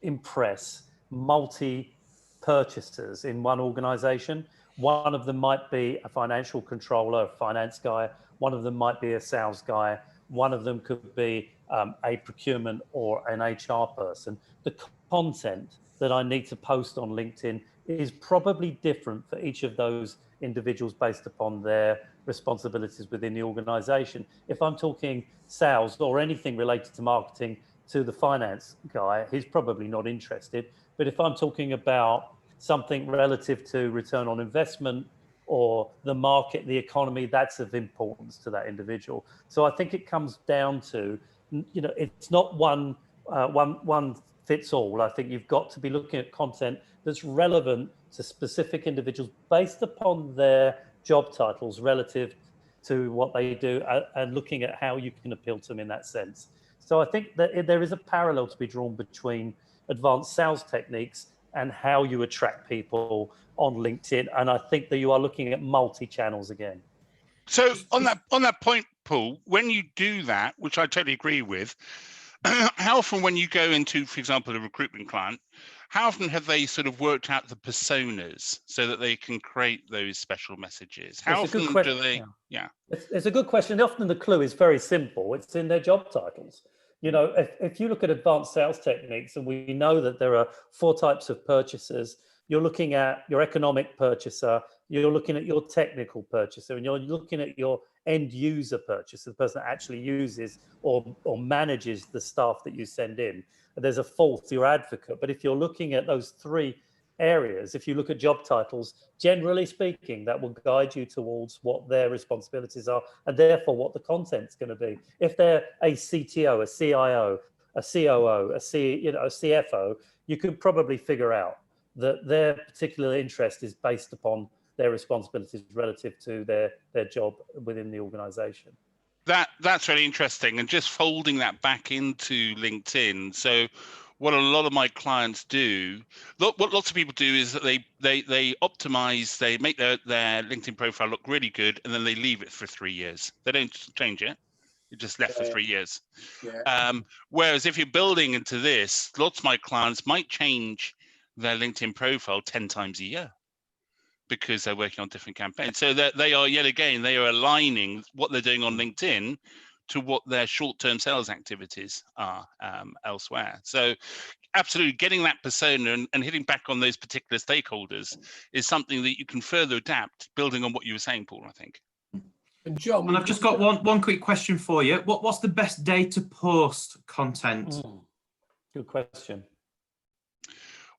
impress multi-purchasers in one organization, one of them might be a financial controller, a finance guy, one of them might be a sales guy, one of them could be a procurement or an HR person. The content that I need to post on LinkedIn is probably different for each of those individuals based upon their responsibilities within the organization. If I'm talking sales or anything related to marketing to the finance guy, he's probably not interested. But if I'm talking about something relative to return on investment or the market, the economy, that's of importance to that individual. So I think it comes down to, it's not one fits all. I think you've got to be looking at content that's relevant to specific individuals based upon their job titles relative to what they do, and looking at how you can appeal to them in that sense. So I think that there is a parallel to be drawn between advanced sales techniques and how you attract people on LinkedIn. And I think that you are looking at multi-channels again.
So on that point, Paul, when you do that, which I totally agree with, how often when you go into, for example, a recruitment client, how often have they sort of worked out the personas so that they can create those special messages? How
It's a good
often
question.
do they? Yeah.
It's a good question. Often the clue is very simple. It's in their job titles. You know, if you look at advanced sales techniques, and we know that there are 4 types of purchasers, you're looking at your economic purchaser, you're looking at your technical purchaser, and you're looking at your end user purchaser, the person that actually uses or manages the staff that you send in. And there's a 4th, your advocate. But if you're looking at those 3 areas, if you look at job titles, generally speaking, that will guide you towards what their responsibilities are and therefore what the content's going to be. If they're a CTO, a CIO, a COO, a CFO, you could probably figure out that their particular interest is based upon their responsibilities relative to their job within the organization.
That's really interesting, and just folding that back into LinkedIn. So what a lot of my clients do, what lots of people do, is that they optimize, they make their LinkedIn profile look really good, and then they leave it for 3 years. They don't change it. It just left for 3 years. Whereas if you're building into this, lots of my clients might change their LinkedIn profile 10 times a year because they're working on different campaigns. So that they are, yet again, they are aligning what they're doing on LinkedIn to what their short-term sales activities are elsewhere. So absolutely getting that persona and hitting back on those particular stakeholders is something that you can further adapt, building on what you were saying, Paul, I think.
And John,
I've just got one quick question for you. What's the best day to post content?
Good question.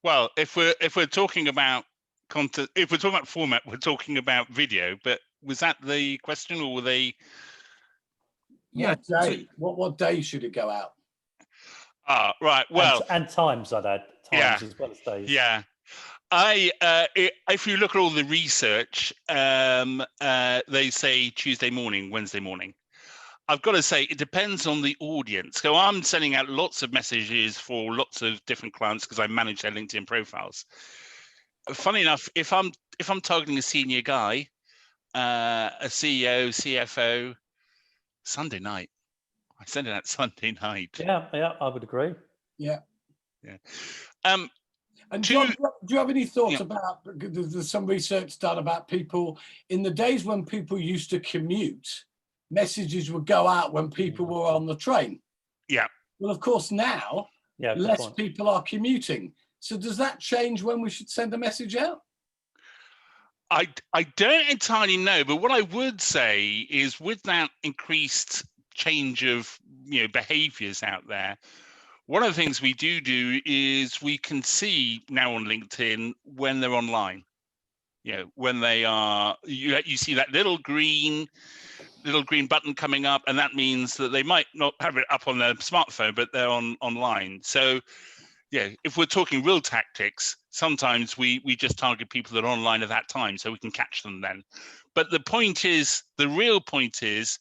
Well, if we're talking about content, if we're talking about format, we're talking about video. But was that the question, or were they?
What day should it go out?
Right. Well,
and times, I'd add times as well as days.
Yeah. If you look at all the research, they say Tuesday morning, Wednesday morning. I've got to say, it depends on the audience. So I'm sending out lots of messages for lots of different clients because I manage their LinkedIn profiles. Funny enough, if I'm targeting a senior guy, a CEO, CFO, Sunday night, I send it out Sunday night.
Yeah, I would agree.
Yeah. And
to-
John, do you have any thoughts about, there's some research done about people in the days when people used to commute, messages would go out when people were on the train.
Yeah.
Well, of course, now less people are commuting. So does that change when we should send a message out?
I don't entirely know, but what I would say is with that increased change of behaviors out there, one of the things we do is we can see now on LinkedIn when they're online. When they are, you see that little green button coming up, and that means that they might not have it up on their smartphone, but they're online. So if we're talking real tactics, sometimes we just target people that are online at that time so we can catch them then. But the real point is,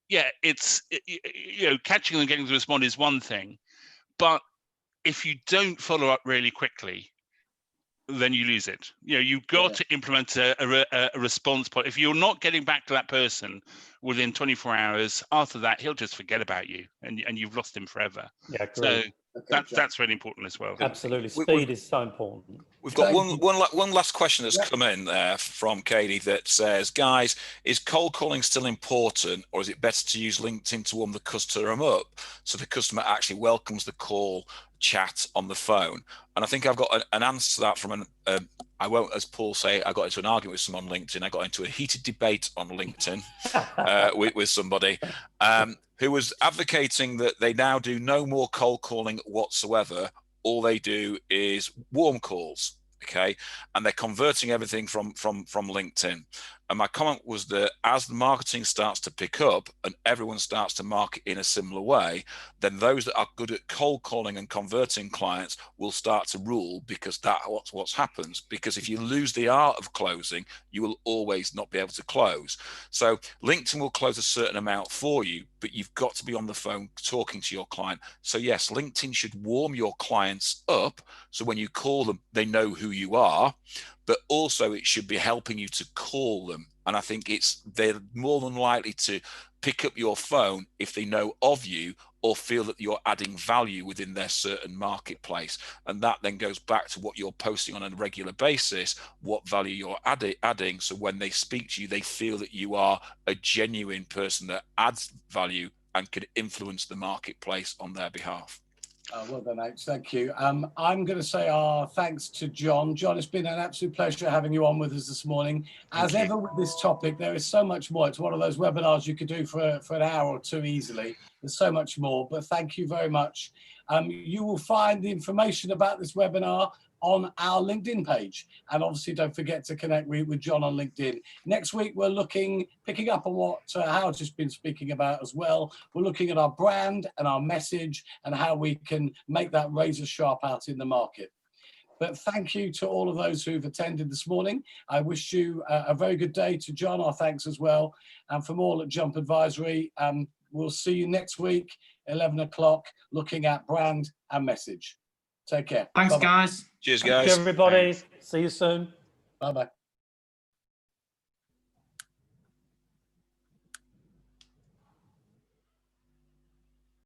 it's catching them, getting to respond is one thing, but if you don't follow up really quickly, then you lose it. You've got to implement a response point. If you're not getting back to that person within 24 hours, after that, he'll just forget about you, and you've lost him forever.
Yeah,
so that's really important as well.
Absolutely, speed is so important.
We've got one last question that's come in there from Katie that says, guys, is cold calling still important, or is it better to use LinkedIn to warm the customer up so the customer actually welcomes the call, chat on the phone? And I think I've got an answer to that from I won't, as Paul say, I got into an argument with someone on LinkedIn. I got into a heated debate on LinkedIn with somebody who was advocating that they now do no more cold calling whatsoever. All they do is warm calls, okay? And they're converting everything from LinkedIn. And my comment was that as the marketing starts to pick up and everyone starts to market in a similar way, then those that are good at cold calling and converting clients will start to rule, because that's what happens. Because if you lose the art of closing, you will always not be able to close. So LinkedIn will close a certain amount for you, but you've got to be on the phone talking to your client. So yes, LinkedIn should warm your clients up, so when you call them, they know who you are. But also it should be helping you to call them And I think they're more than likely to pick up your phone if they know of you or feel that you're adding value within their certain marketplace. And that then goes back to what you're posting on a regular basis, what value you're adding. So when they speak to you, they feel that you are a genuine person that adds value and can influence the marketplace on their behalf.
Well done, H. Thank you. I'm going to say our thanks to John. John, it's been an absolute pleasure having you on with us this morning. As ever with this topic, there is so much more. It's one of those webinars you could do for an hour or two easily. There's so much more, but thank you very much. You will find the information about this webinar on our LinkedIn page. And obviously don't forget to connect with John on LinkedIn. Next week, we're picking up on what Howard has been speaking about as well. We're looking at our brand and our message and how we can make that razor sharp out in the market. But thank you to all of those who've attended this morning. I wish you a very good day. To John, our thanks as well. And from all at Jump Advisory, we'll see you next week, 11 o'clock, looking at brand and message. Take care.
Thanks,
Bye-bye.
guys.
Cheers, guys.
Thank you, everybody.
Thanks.
See you soon.
Bye-bye.